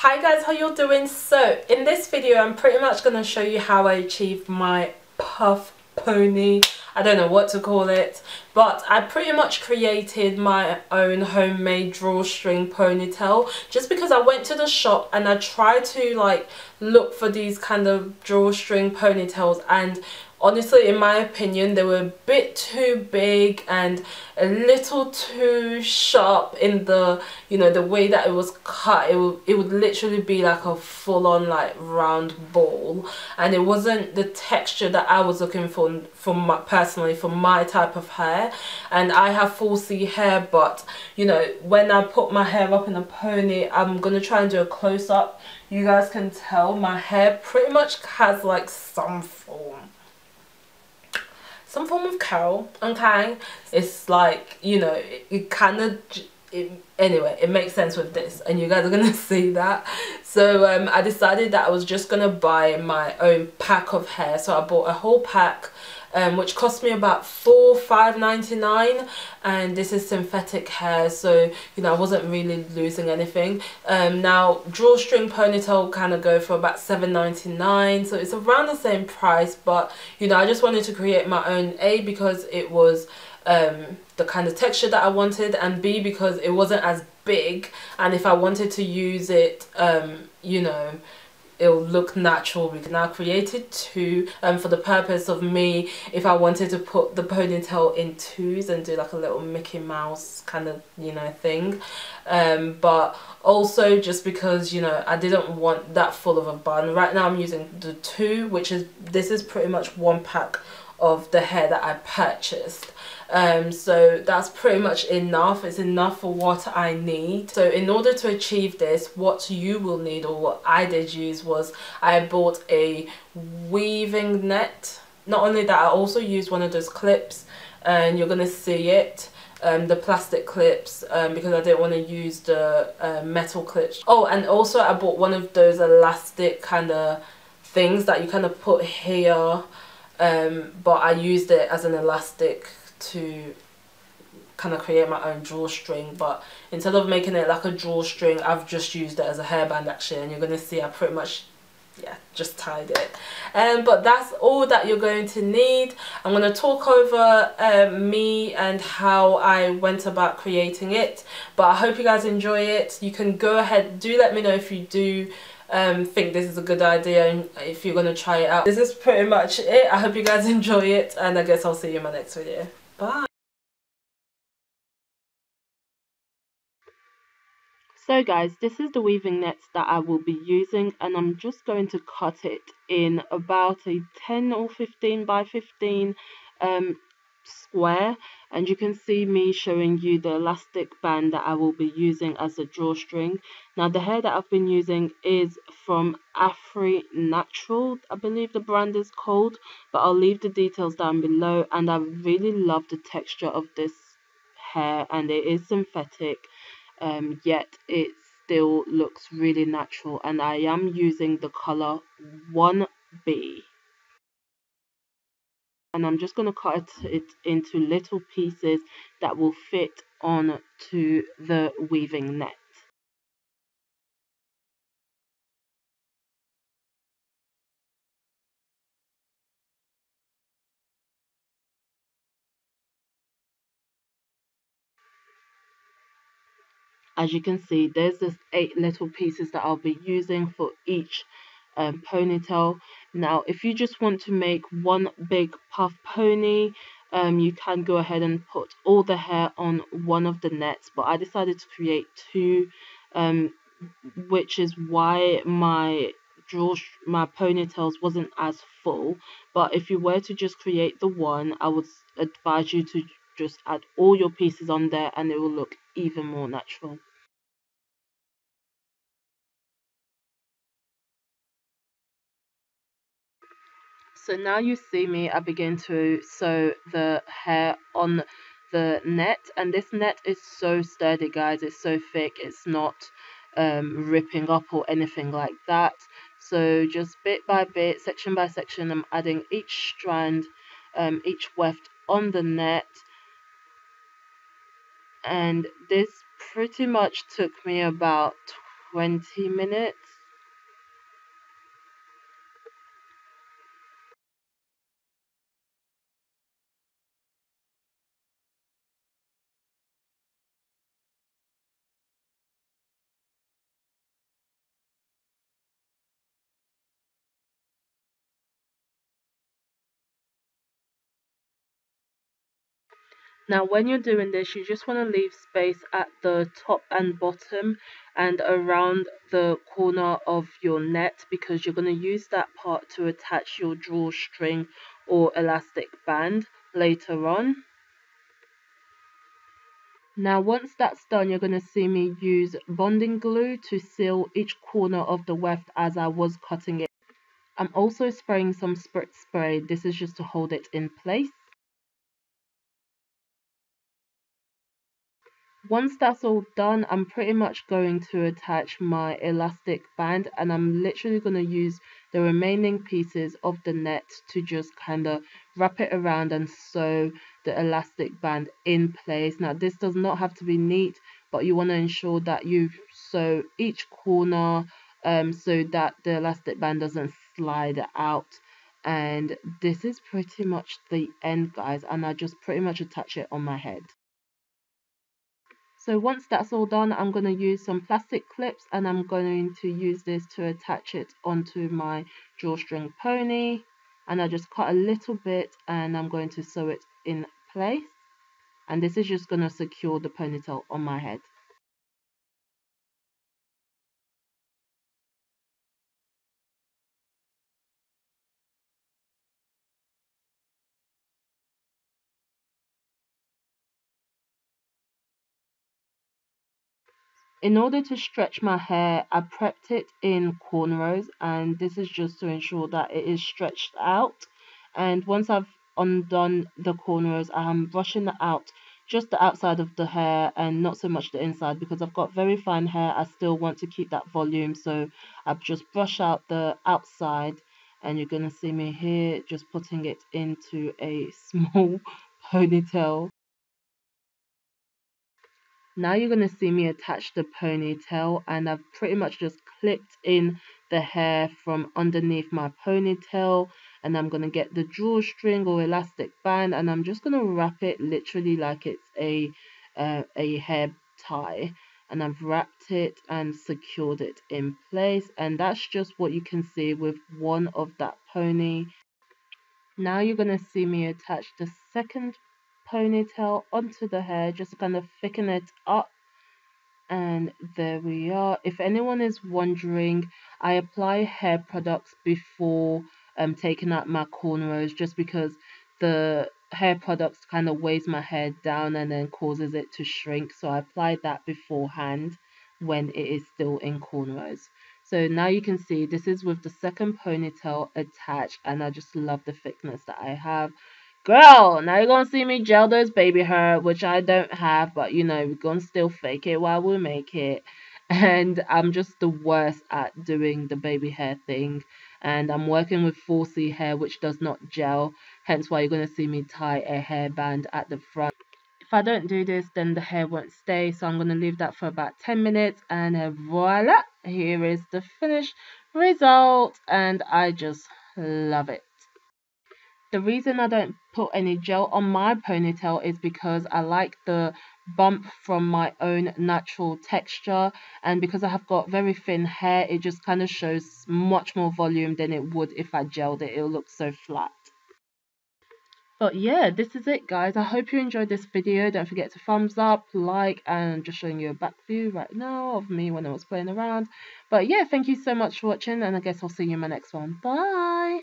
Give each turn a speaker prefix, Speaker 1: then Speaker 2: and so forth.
Speaker 1: Hi guys, how you doing? So in this video I'm pretty much going to show you how I achieved my puff pony. I don't know what to call it, but I pretty much created my own homemade drawstring ponytail just because I went to the shop and I tried to like look for these kind of drawstring ponytails, and honestly in my opinion they were a bit too big and a little too sharp in the, you know, the way that it was cut. It would literally be like a full-on like round ball, and it wasn't the texture that I was looking for personally for my type of hair. And I have full C hair, but you know, when I put my hair up in a pony, I'm gonna try and do a close-up. You guys can tell my hair pretty much has like some form of curl, okay? It's like, you know, it kind of, anyway, it makes sense with this and you guys are gonna see that. So I decided that I was just gonna buy my own pack of hair. So I bought a whole pack, which cost me about $5.99, and this is synthetic hair, so you know I wasn't really losing anything. Now drawstring ponytail kind of go for about $7.99, so it's around the same price, but you know I just wanted to create my own, A, because it was the kind of texture that I wanted, and B, because it wasn't as big, and if I wanted to use it, you know, it'll look natural. We can now create it two for the purpose of me, if I wanted to put the ponytail in twos and do like a little Mickey Mouse kind of, you know, thing, but also just because, you know, I didn't want that full of a bun. Right now I'm using the two, which is, this is pretty much one pack of the hair that I purchased. So that's pretty much enough. It's enough for what I need. So in order to achieve this, what you will need, or what I did use, was I bought a weaving net. Not only that, I also used one of those clips, and you're gonna see it, the plastic clips, because I didn't want to use the metal clips. Oh, and also I bought one of those elastic kind of things that you kind of put here, but I used it as an elastic to kind of create my own drawstring. But instead of making it like a drawstring, I've just used it as a hairband actually, and you're gonna see I pretty much, yeah, just tied it. But that's all that you're going to need. I'm going to talk over me and how I went about creating it, but I hope you guys enjoy it. You can go ahead, do let me know if you do think this is a good idea and if you're going to try it out. This is pretty much it. I hope you guys enjoy it, and I guess I'll see you in my next video. Bye. So guys, this is the weaving nets that I will be using, and I'm just going to cut it in about a 10 or 15 by 15 square, and you can see me showing you the elastic band that I will be using as a drawstring. Now the hair that I've been using is from Afri Natural, I believe the brand is called, but I'll leave the details down below. And I really love the texture of this hair, and it is synthetic, yet it still looks really natural, and I am using the color 1B, and I'm just going to cut it into little pieces that will fit on to the weaving net. As you can see, there's just 8 little pieces that I'll be using for each ponytail. Now if you just want to make one big puff pony, you can go ahead and put all the hair on one of the nets, but I decided to create two, which is why my ponytails wasn't as full. But if you were to just create the one, I would advise you to just add all your pieces on there, and it will look even more natural. So now you see me, I begin to sew the hair on the net, and this net is so sturdy guys, it's so thick, it's not ripping up or anything like that. So just bit by bit, section by section, I'm adding each strand, each weft on the net, and this pretty much took me about 20 minutes. Now, when you're doing this, you just want to leave space at the top and bottom and around the corner of your net, because you're going to use that part to attach your drawstring or elastic band later on. Now, once that's done, you're going to see me use bonding glue to seal each corner of the weft as I was cutting it. I'm also spraying some spritz spray. This is just to hold it in place. Once that's all done, I'm pretty much going to attach my elastic band, and I'm literally going to use the remaining pieces of the net to just kind of wrap it around and sew the elastic band in place. Now, this does not have to be neat, but you want to ensure that you sew each corner so that the elastic band doesn't slide out. And this is pretty much the end, guys, and I just pretty much attach it on my head. So once that's all done, I'm going to use some plastic clips, and I'm going to use this to attach it onto my drawstring pony. And I just cut a little bit and I'm going to sew it in place. And this is just going to secure the ponytail on my head. In order to stretch my hair, I prepped it in cornrows, and this is just to ensure that it is stretched out. And once I've undone the cornrows, I'm brushing out just the outside of the hair and not so much the inside, because I've got very fine hair. I still want to keep that volume, so I've just brushed out the outside, and you're going to see me here just putting it into a small ponytail. Now you're going to see me attach the ponytail, and I've pretty much just clipped in the hair from underneath my ponytail, and I'm going to get the drawstring or elastic band, and I'm just going to wrap it literally like it's a hair tie, and I've wrapped it and secured it in place. And that's just what you can see with one of that pony. Now you're going to see me attach the second ponytail onto the hair, just to kind of thicken it up. And there we are. If anyone is wondering, I apply hair products before taking out my cornrows, just because the hair products kind of weighs my hair down and then causes it to shrink. So I apply that beforehand when it is still in cornrows. So now you can see this is with the second ponytail attached, and I just love the thickness that I have. Girl, now you're gonna see me gel those baby hair, which I don't have, but you know, we're gonna still fake it while we make it. And I'm just the worst at doing the baby hair thing. And I'm working with 4C hair, which does not gel, hence why you're gonna see me tie a hairband at the front. If I don't do this, then the hair won't stay, so I'm gonna leave that for about 10 minutes, and voila, here is the finished result, and I just love it. The reason I don't put any gel on my ponytail is because I like the bump from my own natural texture, and because I have got very thin hair, it just kind of shows much more volume than it would if I gelled it. It'll look so flat. But yeah, this is it, guys. I hope you enjoyed this video. Don't forget to thumbs up, like, and just showing you a back view right now of me when I was playing around. But yeah, thank you so much for watching, and I guess I'll see you in my next one. Bye!